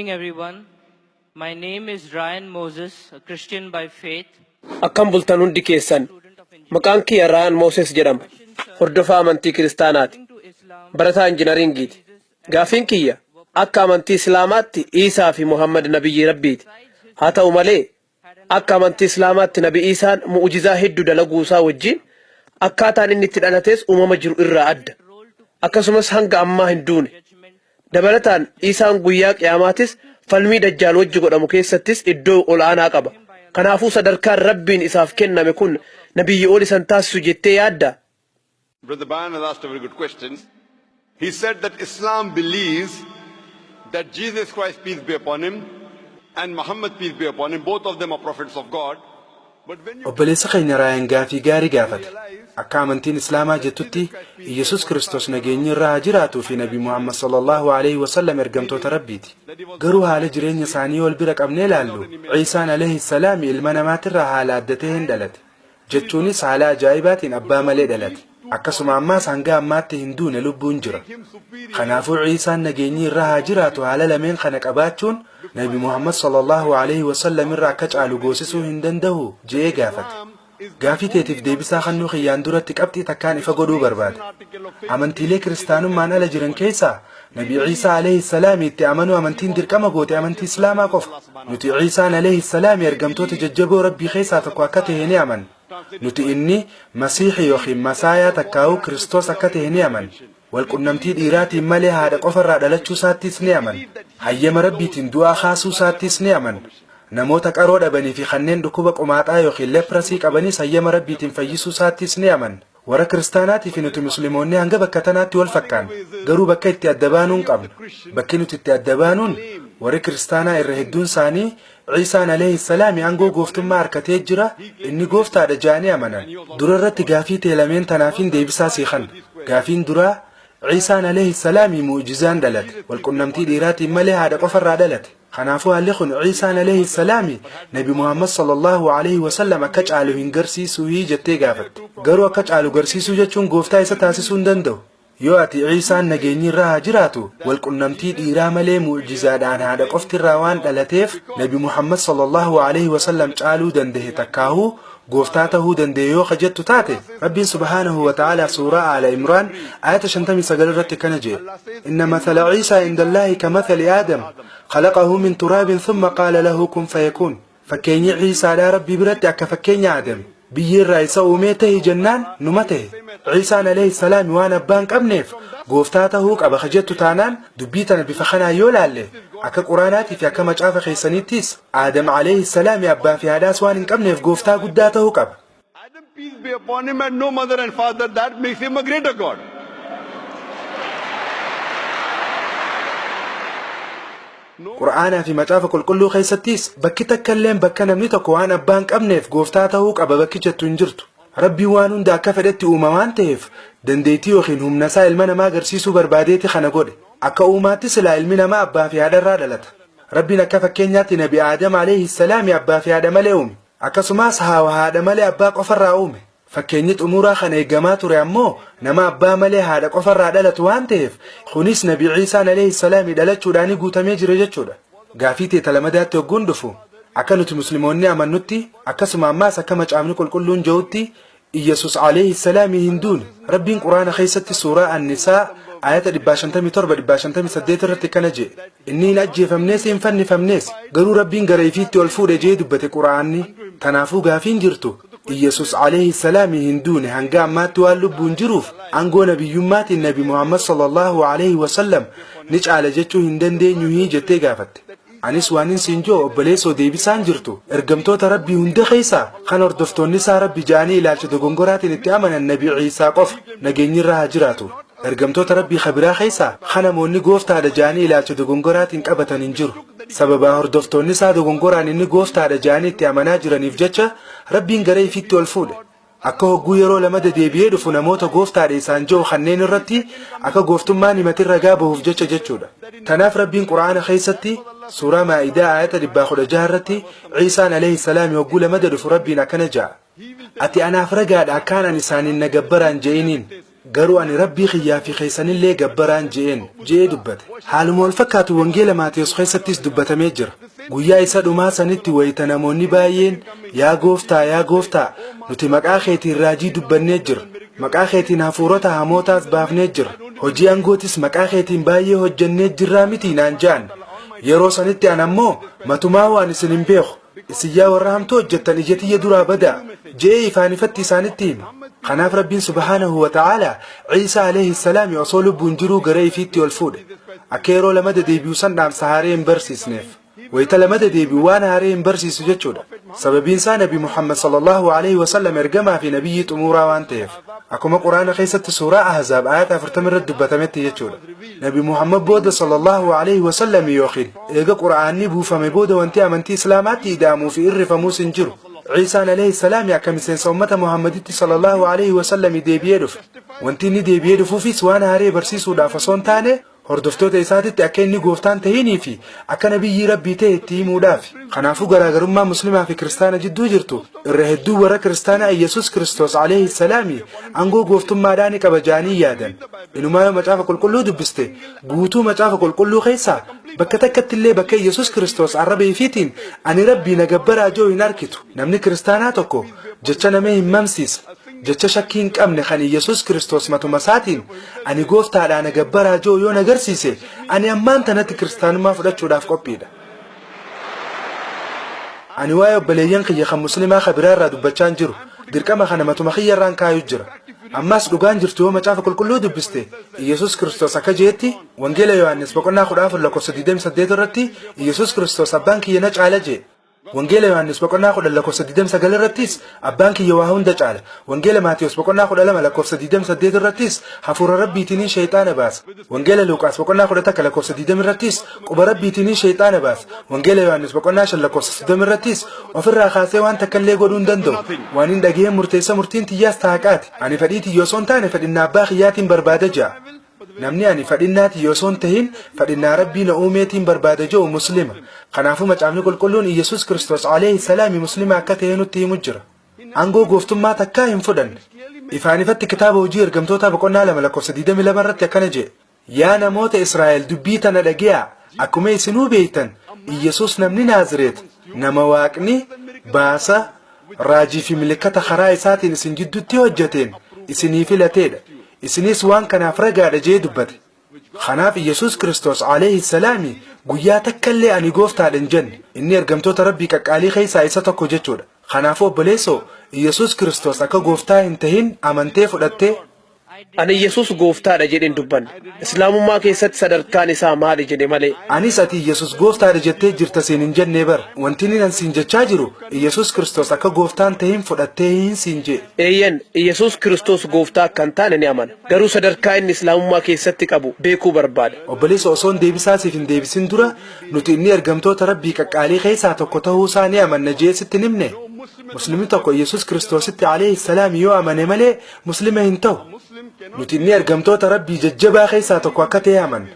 evening, everyone. My name is Ryan Moses, a Christian by faith. Akkam bultan hundi keessan. Maqaan kiyya Ryan Moses jedhama. Hordofaa amantii kiristaanaati. Barataa injiinaringiiti. Gaafiin kiyya akka amantii Islaamaatti Iisaa fi Muhammad nabiyyi Rabbiiti. Haa ta'u malee akka amantii Islaamaatti nabi Iisaan mu'ujizaa hedduu dalaguusaa wajjin akkaataan inni itti dhalates uumama jiru irraa adda. Akkasumas hanga ammaa hin duune. Dabalataan Iisaan guyyaa qiyaamaatis falmii dajjaal wajji godhamu keessattis iddoo ol'aanaa qaba. Kanaafuu sadarkaan Rabbiin isaaf kenname kun nabiyyi ol isan taasisu jettee yaadda? Brother Bayan has asked a very good question. He said that Islam believes that Jesus Christ, peace be upon him, and Muhammad, peace be upon him, both of them are prophets of God. Obboleessa keenya Raayaan gaafii gaarii gaafate. Akka amantiin Islaamaa jettutti Iyesuus Kiristoos nageenyi irraa haa jiraatuu fi Nabi Muhammad sallallahu alaihi wasallam ergamtoota Rabbiiti. Garuu haala jireenya isaanii wal bira qabnee ilaallu Ciisaan alayhi salaam ilma namaatirraa haala adda ta'een dhalate. Jechuunis haala ajaa'ibaatiin abbaa malee dhalate. Akkasuma ammaas hanga ammaatti hin duune lubbuun jira. Kanaafuu Ciisaan nageenyi irraa haa jiraatu haala lameen kana qabaachuun Nabi Muhammad sallallahu alaihi wasallam irraa akka caalu goosisuu hin danda'u jee gaafate. Gaafii teetiif deebisaa kannuu xiyyaan duratti qabxii takkaan ifa godhuu barbaade. Amantiilee kiristaanummaan ala jiran keessaa Nabi Ciisaa alayhi salaam itti amanuu amantiin dirqama goote amantii Islaamaa qofa. Nuti Ciisaan alayhi salaam ergamtoota jajjaboo Rabbii keessaa tokko akka ta'e ni amanna. Nuti inni Masiixii yookiin Masaayaa takkaa'uu Kiristoos akka ta'e ni amanna. Walqunnamtii dhiiraatiin malee haadha qofarraa dhalachuu isaattis ni amanna. Hayyama Rabbiitiin du'aa kaasuu isaattis ni amanna. Namoota qaroo dhabanii fi kanneen dhukkuba qomaaxaa yookiin leprasii qabanis hayyama Rabbiitiin fayyisuu isaattis ni amanna. Warra kiristaanaatii fi nuti musliimoonni hanga bakka tanaatti wal fakkaanna. Garuu bakka itti adda baanuun qabna. Bakki nuti itti adda baanuun warri kiristaanaa irra hedduun isaanii Ciisaan alayhi salaam aangoo gooftummaa harkatee jira inni gooftaadha jaanii amanan. Dura irratti gaafii teelameen tanaafin deebisaa siiqan. Gaafiin duraa Ciisaan alayhi salaam mu'jizaan dhalate. Walqunnamtii dhiiraatiin malee haadha qofarraa dhalate. Kanaafuu haalli kun Ciisaan alayhi salaam Nabi Muhammad sallallahu alaihi wasallam akka caalu hin garsiisuu jettee gaafatte. Garuu akka caalu garsiisuu jechuun gooftaa isa taasisuu hin danda'u. Yoo ati Ciisaan nageenyi irraa haa jiraatu walqunnamtii dhiiraa malee mu'jizaadhaan haadha qoftirraa waan dhalateef Nabi Muhammad sallallahu alaihi wasallam caaluu danda'e takkaahuu gooftaa tahuu danda'e yoo jettu taate Rabbiin subhaanahu wa ta'ala suuraa Aala Imraan ayata 59 irratti kana jedhe inna mathala Ciisaa inda Allaahi kamathali Aadam khalaqahu min turaabin thumma qaala lahu kun fayakun. Fakkeenyi Ciisaadhaa Rabbii biratti akka fakkeenya Aadam biyyi irraa isa uumee ta'e jennaan numa ta'e. Ciisaan alayhi salaam waan abbaan qabneef gooftaa tahuu qaba jettu taanaan dubbii tana bifa kanaan yoo laalle akka quraanaatii fi akka macaafa keessaniittis Aadam alayhi salaam abbaa fi haadhaas waan hin qabneef gooftaa guddaa tahuu qaba. Adam, peace be upon him, and no mother and father, that makes him a greater God. Quraanaa fi macaafa qulqulluu keessattis bakki takka illee bakka namni tokko waan abbaan qabneef gooftaa tahuu qaba bakki jettu hin jirtu. Rabbiin waan hunda akka fedhetti uuma waan ta'eef dandeettii yookiin humna isaa ilma namaa agarsiisuu barbaadeeti kana godhe. Akka uumaatti silaa ilmi namaa abbaa fi haadharraa dhalata. Rabbiin akka fakkeenyaatti Nabi Aadam alayhi salaam abbaa fi haadha malee uume. Akkasumas Haawa haadha malee abbaa qofarraa uume. Fakkeenyi xumuraa kana eegamaa ture ammoo nama abbaa malee haadha qofarraa dhalatu waan ta'eef kunis Nabi Ciisaan alayhi salaam dhalachuudhaan guutamee jira jechuudha. Gaafii teeta lamadaatti hogguun dhufu akka nuti musliimoonni amannutti akkasuma ammaas akka macaafni qulqulluun jedhutti Iyesuus alayhi salaam hin duune. Rabbiin Quraana keessatti suuraa An-Nisaa ayata 557 irratti kana jedhe inni hin ajjeefamnees hin fannifamnees garuu Rabbiin gara ifiitti ol fuudhe jee dubbate Quraanni. Kanaafuu gaafiin jirtu Iyesuus alayhi salaam hin duune hanga ammaatti waan lubbuun jiruuf aangoo nabiyyummaatiin Nabi Muhammad sallallahu alaihi wasallam ni caala jechuu hin dandeenyu jettee gaafatte. Anis waanin siinjoo obboleessoo deebisaan jirtu ergamtoota Rabbii hunda keessaa kan hordoftoonni isaa Rabbi jaanii ilaalcha dogongoraatiin itti amanan Nabi Ciisaa qofa nageenyi irraa haa jiraatu. Ergamtoota Rabbii khabiraa keessaa kan namoonni gooftaadha jaanii ilaalcha dogongoraatiin qabatan hin jiru. Sababa hordoftoonni isaa dogongoraan inni gooftaadha jaanii itti amanaa jiraniif jecha Rabbiin gara ifiitti ol fuudhe. Akka hogguu yeroo lama deebi'ee dhufu namoota gooftaadha isaan jiru kanneen irratti akka gooftummaan himatirra gaabahuuf jecha jechuudha. Kanaaf Rabbiin Quraana keessatti suuraa Maa'idaa ayata 16 irratti Ciisaan alayhi salaam hogguu lama dhufu Rabbiin akkana jedha. Ati anaaf ragaadha akkaan ani isaaniin na gabbaraan je'iniin. garuu ani rabbii xiyyaa fi keessanillee gabbaraan je'ee dubbate. Haaluma wal fakkaatu wangeela Maatiyos keessattis dubbatamee jira. Guyyaa isa dhumaa sanitti wayita namoonni baay'een yaa gooftaa nuti maqaa keetiin raajii dubbannee jirra. Maqaa keetiin hafuurota hamootaas baafnee jirra. Hojii angootis maqaa keetiin baay'ee hojjannee jirraa miti naan ja'an. Yeroo sanitti an ammoo matumaa waan isin hin beeku. Isin yaa warra hamtuu hojjettan ija tiyya duraa badaa je'ee ifaan ifatti isaanitti hime. Kanaaf Rabbiin subhaanahu wa ta'aalaa Ciisaa alayhi salaam osoo lubbuun jiruu gara ifiitti ol fuudhe. Akka yeroo lamada deebi'u san dhaamsa haaree hin barsiisneef. Wayita lamada deebi'u waan haaree hin barsiisu jechuudha. Sababiin isaa Nabi Muhammad sallallahu alayhi wa sallam ergamaa fi nabiyyi xumuuraa waan ta'eef. Akkuma Quraana keessatti suuraa Ahzaab ayata 40 irratti dubbatametti jechuudha. Nabi Muhammad booda sallallahu alayhi wa sallam yookiin eega Quraanni buufame booda wanti amantii Islaamaatti ida'amuu fi irrifamuus hin jiru. Ciisaan alayhi salaam akka miseensa ummata Muhammaditti sallallahu alayhi wa sallam deebi'ee dhufe. Wanti inni deebi'ee dhufuufis waan haaree barsiisuudhaaf osoo hin taane hordoftoota isaatitti akka inni gooftaan ta'inii fi akka nabiyyi rabbii ta'e itti himuudhaaf. Kanaafuu garaagarummaa muslimaa fi kiristaana jidduu jirtu irra hedduu warra kiristaanaa Yesuus Kiristoos alayhi salaami angoo gooftummaadhaan qaba jaanii yaadan. Inumaa yoo macaafa qulqulluu dubbiste guutuu macaafa qulqulluu keessaa bakka takkatti illee bakka Yesuus Kiristoos arraba ifiitiin ani rabbii na gabbaraa joo hin arkitu. Namni kiristaanaa tokko jecha namee hin mamsiisa. Jecha shakkii hin qabne kan Yesuus Kiristoos matuma isaatiin ani gooftaadhaa na gabbaraa joo yoo nagarsiise ani ammaan tanatti kiristaanummaa fudhachuudhaaf qophiidha. Ani waa'ee obboleeyyan kiyya kan muslimaa kabiraa irraa dubbachaa hin jiru. Dirqama kana matuma kiyya irraan kaayuu jira. Ammas dhugaan jirtu yoo macaafa qulqulluu dubbiste Yesuus Kiristoos akka jeetti wangeela Yohaannis boqonnaa 14:28 irratti Yesuus Kiristoos abbaan kiyya na caala jee. Wangeela Yohaannis boqonnaa 10:29 irrattis abbaan kiyya waa hunda caala. Wangeela Maatiyos boqonnaa 12:28 irrattis hafuura rabbiitiin shayxaana baasa. Wangeela Luuqaas boqonnaa 11:20 irrattis quba rabbiitiin shayxaana baasa. Wangeela Yohaannis boqonnaa 5:30 irrattis ofirraa kaasee waan takka illee godhuu hin danda'u. Waan hin dhageen murteessa murtiin tiyyaas taaqaati. Ani fedhii tiyya osoo hin taane fedhinnaa abbaa kiyyaatiin barbaada ja'a. Namni ani fedhinnaati yoo son tahin fedhinnaa rabbii na uumeetiin barbaada jiru muslima. Kanaafuu macaafni qulqulluun Yesuus Kiristoos alayhi salaami muslima akka ta'e nutti himu jira. Angoo gooftummaa takkaa hin fudhanne. Ifaan ifatti kitaaba hojii ergamtoota boqonnaa 2:22 irratti akkana jedhe. Yaa namoota Israa'el dubbii tana dhage'aa akkuma isinuu beektan Yesuus namni Naazireet nama waaqni baasa raajii fi milikkata karaa isaatiin isin jidduutti hojjeteen isinii filateedha. Isinis waan kanaaf ragaadha jee dubbate. Kanaaf Yesuus Kiristoos alayhi salaami guyyaa takka illee ani gooftaadha hin jenne. Inni ergamtoota rabbii qaqqaalii keessaa isa tokko jechuudha. Kanaafuu obboleessoo Yesuus Kiristoos akka gooftaa hin tahin amantee fudhattee ani Yesuus gooftaadha jedheen dubbanne. Islaamummaa keessatti sadarkaan isaa maali jedhe malee. Anis ati Yesuus gooftaadha jettee jirta siin hin jennee bar. Wanti inni siin jechaa jiru Yesuus Kiristoos akka gooftaan tahin fudhattee hin siin jee. Eeyyan Yesuus Kiristoos gooftaa akka hin taane ni amana. Garuu sadarkaa inni Islaamummaa keessatti qabu beekuu barbaada. Obboleessa osoon deebisaasiif hin deebisin dura nuti inni ergamtoota rabbii qaqqaalii keessaa tokko ta'uu isaa ni amanna jee sitti nimne. Muslimni tokko Yesuus Kiristoositti alayhi salaam yoo amane malee muslima hin ta'u. Nuti inni ergamtoota rabbii jajjabaa keessaa tokko akka ta'e amanna.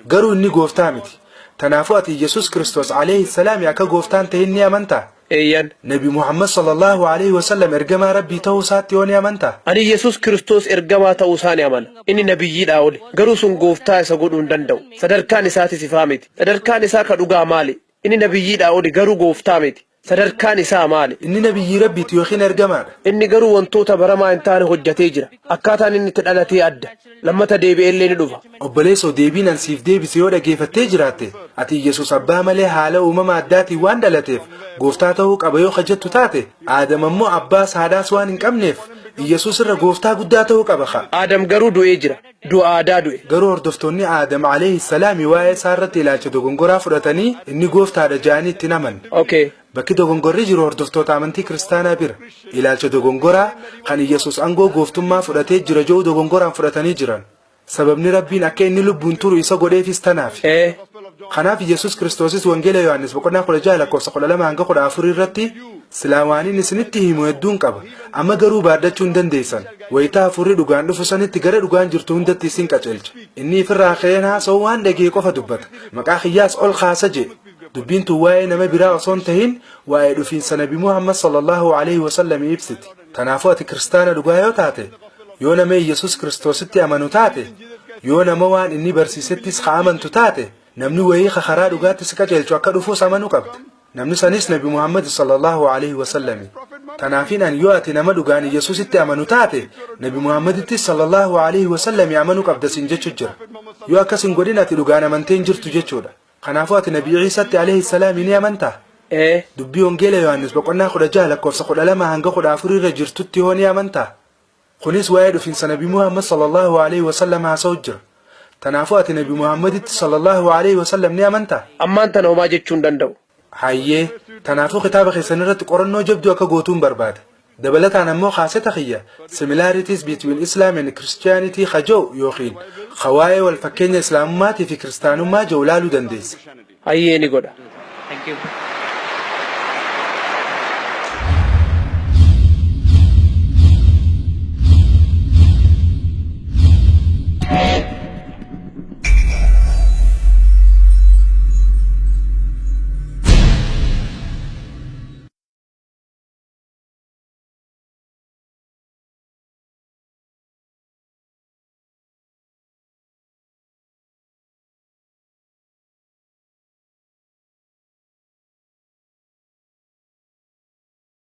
Garuu inni gooftaa miti. Tanaafuu ati Yesuus Kiristoos alayhi salaam akka gooftaan ta'e ni amantaa? Eeyyan. Nabi Muhammad sallallahu alayhi wa sallam ergamaa rabbii ta'uu isaatti yoo ni amantaa? Ani Yesuus Kiristoos ergamaa ta'uu isaa ni amana. Inni nabiyyiidhaa oli. Garuu sun gooftaa isa godhuu hin danda'u. Sadarkaan isaatis ifaa miti. Sadarkaan isaa ka dhugaa maali? Inni nabiyyiidhaa oli garuu gooftaa miti. Sadarkaan isaa maali? Inni nabiyyi rabbiiti yookiin ergamaadha. Inni garuu wantoota baramaa hin taane hojjetee jira. Akkaataan inni itti dhalatee adda. Lammata deebi'ee illee ni dhufa. Obboleessoo deebiin ansiif deebise yoo dhageeffattee jiraatte ati Yesuus abbaa malee haala uumama addaatiin waan dhalateef gooftaa ta'uu qaba yoo hajjattu taate Aadam ammoo abbaas haadhaas waan hin qabneef Yesuus irra gooftaa guddaa ta'uu qaba. Aadam garuu du'ee jira. Du'a aadaa du'e. Garuu hordoftoonni Aadam alayhi salaami waa'ee isaa irratti ilaalcha dogongoraa fudhatanii inni gooftaadha jedhanii itti naman. Bakki dogongorri jiru hordoftoota amantii kiristaanaa bira. Ilaalcha dogongoraa kan Yesuus angoo gooftummaa fudhatee jira jedhu dogongoraan fudhatanii jiran. Sababni rabbiin akka inni lubbuun turu isa godheefis tanaaf. Kanaaf Yesuus Kiristoosis wangeela Yohaannis boqonnaa 6:12-14 irratti Silaamaaniin isinitti himu hedduun qaba. Amma garuu baaddachuu hin dandeessan. Wayitaa hafuurri dhugaan dhufu sanitti gara dhugaan jirtu hundatti isin qaceelcha. Inni ifirraa ka'een haasa'u waan dhagee qofa dubbata. Maqaa kiyyaas ol kaasa jee. Dubbiin tun waa'ee nama biraa osoo hin tahin waa'ee dhufiinsa Nabi Muhammad sallallahu alayhi wa sallam ibsiti. Kanaafuu ati kiristaana dhugaa yoo taate yoo nama Yesus Kiristoositti amanu taate yoo nama waan inni barsiisettis amantu taate namni wayii karaa dhugaatti si qajeelchu akka dhufuus amanuu qabda. Namni sanis Nabi Muhammad sallallahu alaihi wasallam. Tanaafin an yoo ati nama dhugaan Yesusitti amanu taate Nabi Muhammaditti sallallahu alaihi wasallam amanuu qabda sin jechu jira. Yoo akkasin godhin ati dhugaan amanteen jirtu jechuudha. Kanaafuu ati Nabi Ciisaatti alaihi salaam ni amantaa? Dubbii Wangeela Yohaannis boqonnaa 16 lakkoofsa 12 hanga 14 irra jirtutti yoo ni amantaa? Kunis waa'ee dhufiinsa Nabi Muhammad sallallahu alaihi wasallam haasa'u jira. Tanaafuu ati Nabi Muhammaditti sallallahu alaihi wasallam ni amantaa? Ammaan tana homaa jechuu hin danda'u. Hayyee tanaafuu kitaaba keessan irratti qorannoo jabduu akka gootuun barbaada. Dabalataan ammoo kaaseta kiyya similarities between Islam and Christianity khajoo yookiin waa'ee wal fakkeenya Islaamummaatii fi Kiristaanummaa jawlaaluu dandeessa. Hayyee ni godha. Thank you.